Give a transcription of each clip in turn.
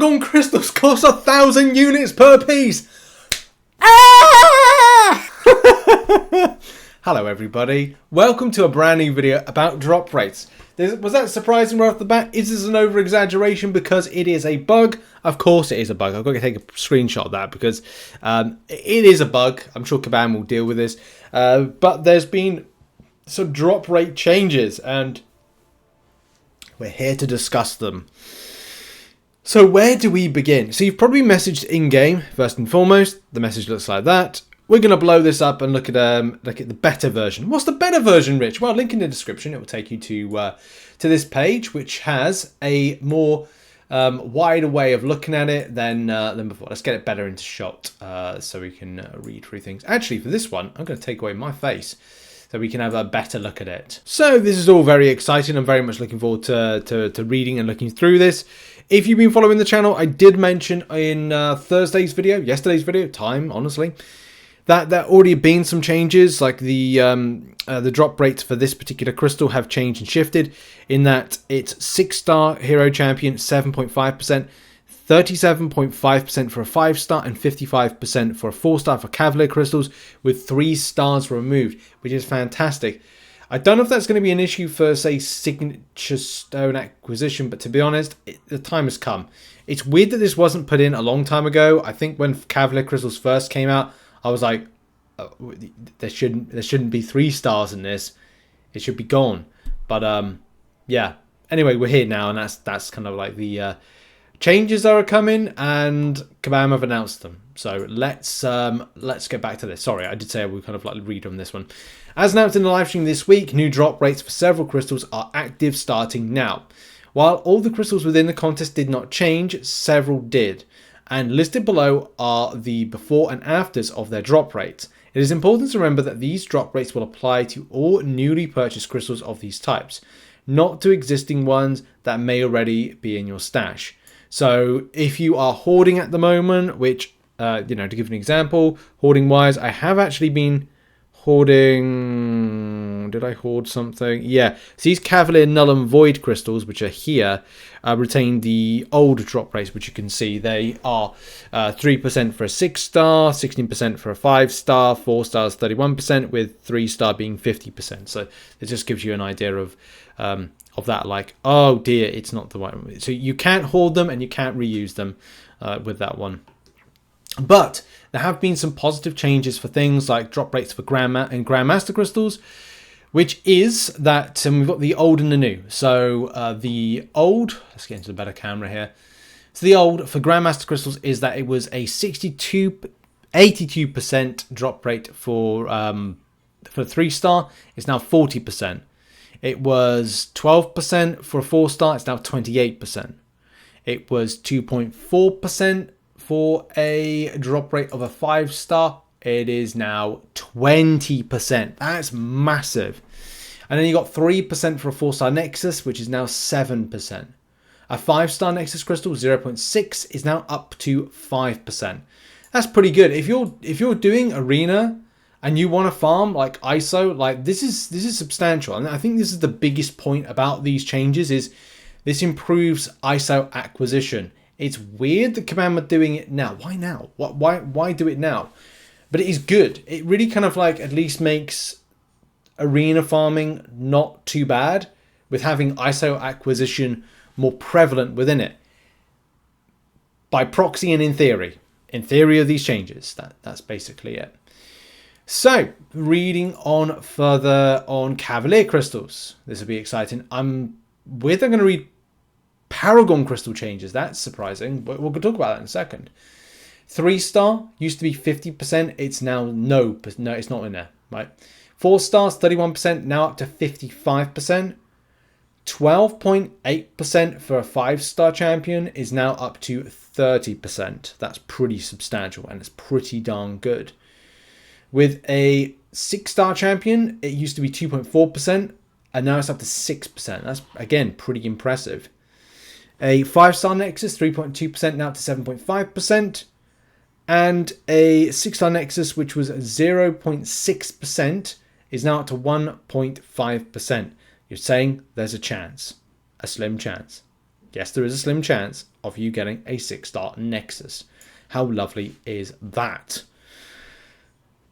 Paragon crystals cost 1,000 units per piece. Ah! Hello everybody, welcome to a brand new video about drop rates. Was that surprising right off the bat? Is this an over-exaggeration because it is a bug? Of course it is a bug. I've got to take a screenshot of that because it is a bug. I'm sure Kabam will deal with this. But there's been some drop rate changes and we're here to discuss them. So where do we begin? So you've probably messaged in-game, first and foremost. The message looks like that. We're going to blow this up and look at the better version. What's the better version, Rich? Well, link in the description. It will take you to this page, which has a more wider way of looking at it than before. Let's get it better into shot so we can read through things. Actually, for this one, I'm going to take away my face so we can have a better look at it. So this is all very exciting. I'm very much looking forward to reading and looking through this. If you've been following the channel, I did mention in yesterday's video, honestly, that there already been some changes, like the drop rates for this particular crystal have changed and shifted in that it's 6-star hero champion 7.5%, 37.5% for a 5-star and 55% for a 4-star for Cavalier crystals with 3 stars removed, which is fantastic. I don't know if that's going to be an issue for, say, signature stone acquisition, but to be honest, the time has come. It's weird that this wasn't put in a long time ago. I think when Cavalier crystals first came out, I was like, there shouldn't be 3 stars in this. It should be gone. But yeah. Anyway, we're here now, and that's kind of like the changes that are coming, and Kabam have announced them. So let's get back to this. Sorry, I did say I would kind of like read on this one. As announced in the live stream this week, new drop rates for several crystals are active starting now. While all the crystals within the contest did not change, several did. And listed below are the before and afters of their drop rates. It is important to remember that these drop rates will apply to all newly purchased crystals of these types, not to existing ones that may already be in your stash. So if you are hoarding at the moment, which, to give an example, hoarding wise, I have actually been hoarding. Did I hoard something? Yeah. So these Cavalier Null and Void crystals, which are here, retain the old drop rates, which you can see they are 3% for a 6-star, 16% for a 5-star, 4 stars 31%, with 3-star being 50%. So it just gives you an idea of that. Like, oh dear, it's not the one. So you can't hoard them and you can't reuse them with that one. But there have been some positive changes for things like drop rates for Grandmaster crystals, which is that we've got the old and the new. So the old, let's get into the better camera here. So the old for Grandmaster crystals is that it was a 82% drop rate for 3-star. It's now 40%. It was 12% for a 4-star. It's now 28%. It was 2.4% for a drop rate of a 5-star. It is now 20%. That's massive. And then you got 3% for a 4-star Nexus, which is now 7%. A 5-star Nexus crystal, 0.6, is now up to 5%. That's pretty good. If you're doing arena and you want to farm like ISO, like this is substantial. And I think this is the biggest point about these changes is this improves ISO acquisition. It's weird that Kabam are doing it now. Why now? Why do it now? But it is good. It really kind of like at least makes arena farming not too bad with having ISO acquisition more prevalent within it. By proxy and in theory. In theory of these changes. That's basically it. So, reading on further on Cavalier crystals. This will be exciting. I'm going to read Paragon crystal changes. That's surprising, but we'll talk about that in a second. 3-star used to be 50%. It's now no, it's not in there, right? 4 stars, 31%, now up to 55%. 12.8% for a 5-star champion is now up to 30%. That's pretty substantial and it's pretty darn good. With a 6-star champion, it used to be 2.4%, and now it's up to 6%. That's, again, pretty impressive. A 5-star Nexus, 3.2%, now up to 7.5%. And a 6-star Nexus, which was 0.6%, is now up to 1.5%. You're saying there's a chance. A slim chance. Yes, there is a slim chance of you getting a 6-star Nexus. How lovely is that?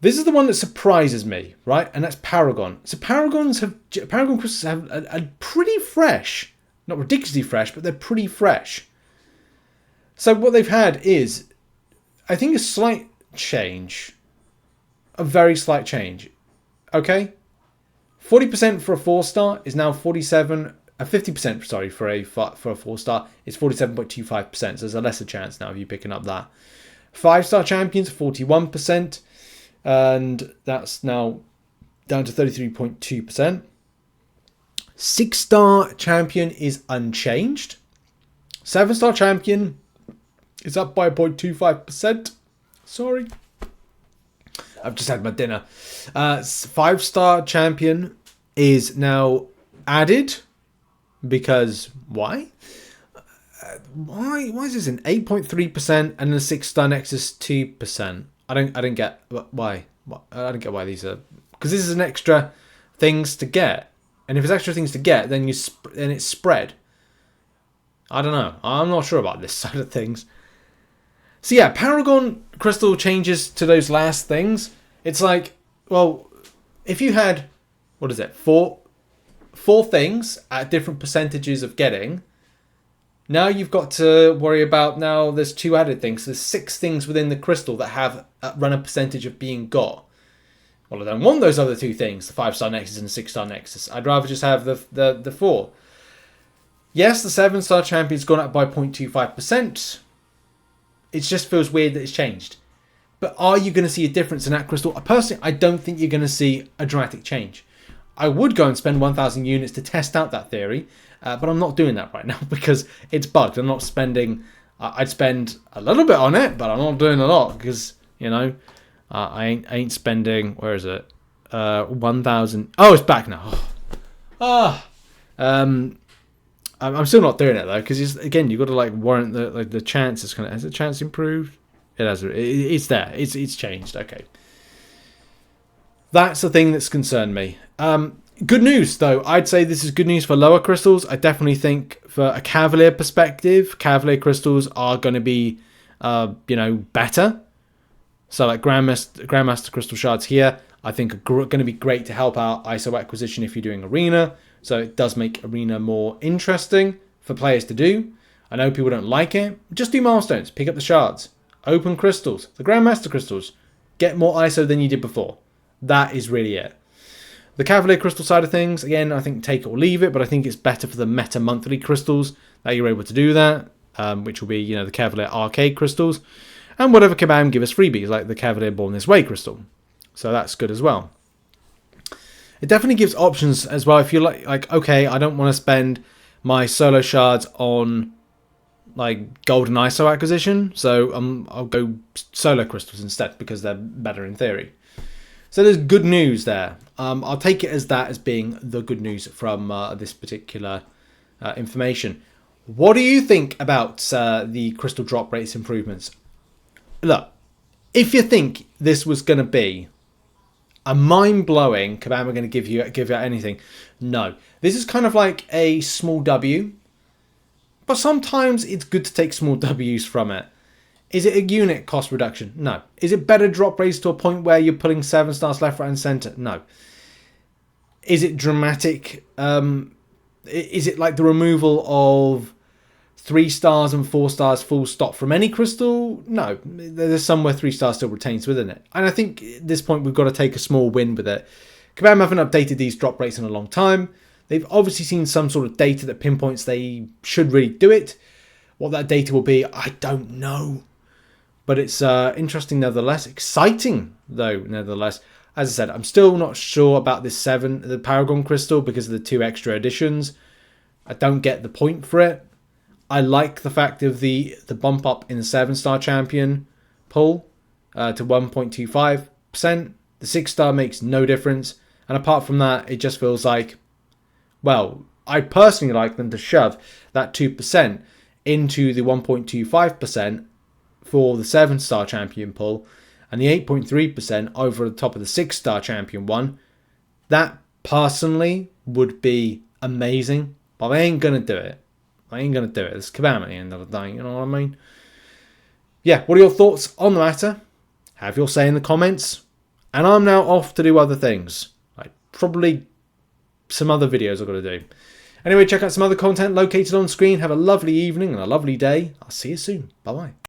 This is the one that surprises me, right? And that's Paragon. So Paragon crystals have a pretty fresh, not ridiculously fresh, but they're pretty fresh. So what they've had is, I think, a slight change. A very slight change. Okay? 40% for a 4-star is now 50%, sorry, for a 4-star is 47.25%. So there's a lesser chance now of you picking up that. 5-star champions, 41%. And that's now down to 33.2%. 6-star champion is unchanged. 7-star champion is up by 0.25%. Sorry. I've just had my dinner. 5-star champion is now added. Because why? Why is this in 8.3% and the 6-star Nexus 2%? I don't get why. I don't get why these are, because this is an extra things to get, and if it's extra things to get, then it's spread. I don't know. I'm not sure about this side of things. So yeah, Paragon crystal changes to those last things. It's like, well, if you had, what is it, four things at different percentages of getting. Now you've got to worry about, now there's 2 added things. There's 6 things within the crystal that have run a percentage of being got. Well, I don't want those other 2 things, the 5-star Nexus and the 6-star Nexus. I'd rather just have the 4. Yes, the 7-star champion's gone up by 0.25%. It just feels weird that it's changed. But are you going to see a difference in that crystal? Personally, I don't think you're going to see a dramatic change. I would go and spend 1,000 units to test out that theory. But I'm not doing that right now because it's bugged. I'm not spending... I'd spend a little bit on it, but I'm not doing a lot because, you know, I ain't spending... Where is it? 1,000... Oh, it's back now. I'm still not doing it, though, because, again, you've got to, like, warrant the chance. Has the chance improved? It has. It's there. It's changed. Okay. That's the thing that's concerned me. Good news, though. I'd say this is good news for lower crystals. I definitely think for a Cavalier perspective, Cavalier crystals are going to be, better. So like Grandmaster crystal shards here, I think are going to be great to help out ISO acquisition if you're doing Arena. So it does make Arena more interesting for players to do. I know people don't like it. Just do milestones. Pick up the shards. Open crystals. The Grandmaster crystals. Get more ISO than you did before. That is really it. The Cavalier crystal side of things, again, I think take it or leave it, but I think it's better for the meta monthly crystals that you're able to do that, which will be, the Cavalier arcade crystals, and whatever Kabam give us freebies, like the Cavalier Born This Way crystal. So that's good as well. It definitely gives options as well. If you're like okay, I don't want to spend my solo shards on like golden ISO acquisition, so I'll go solo crystals instead because they're better in theory. So there's good news there. I'll take it as being the good news from this particular information. What do you think about the crystal drop rates improvements? Look, if you think this was going to be a mind-blowing, Kabam are going to give you out anything, no. This is kind of like a small W, but sometimes it's good to take small W's from it. Is it a unit cost reduction? No. Is it better drop rates to a point where you're pulling 7 stars left, right, and centre? No. Is it dramatic? Is it like the removal of 3 stars and 4 stars full stop from any crystal? No. There's somewhere 3 stars still retains within it. And I think at this point we've got to take a small win with it. Kabam haven't updated these drop rates in a long time. They've obviously seen some sort of data that pinpoints they should really do it. What that data will be, I don't know. But it's interesting nevertheless. Exciting, though, nevertheless. As I said, I'm still not sure about this the Paragon Crystal, because of the 2 extra additions. I don't get the point for it. I like the fact of the bump up in the 7-star champion pull to 1.25%. The 6-star makes no difference. And apart from that, it just feels like, well, I personally like them to shove that 2% into the 1.25% for the 7-star champion pull, and the 8.3% over the top of the 6-star champion one. That personally would be amazing, but they ain't gonna do it. I ain't going to do it. It's Kabam at the end of the day, you know what I mean? Yeah, what are your thoughts on the matter? Have your say in the comments. And I'm now off to do other things. Like probably some other videos I've got to do. Anyway, check out some other content located on screen. Have a lovely evening and a lovely day. I'll see you soon. Bye-bye.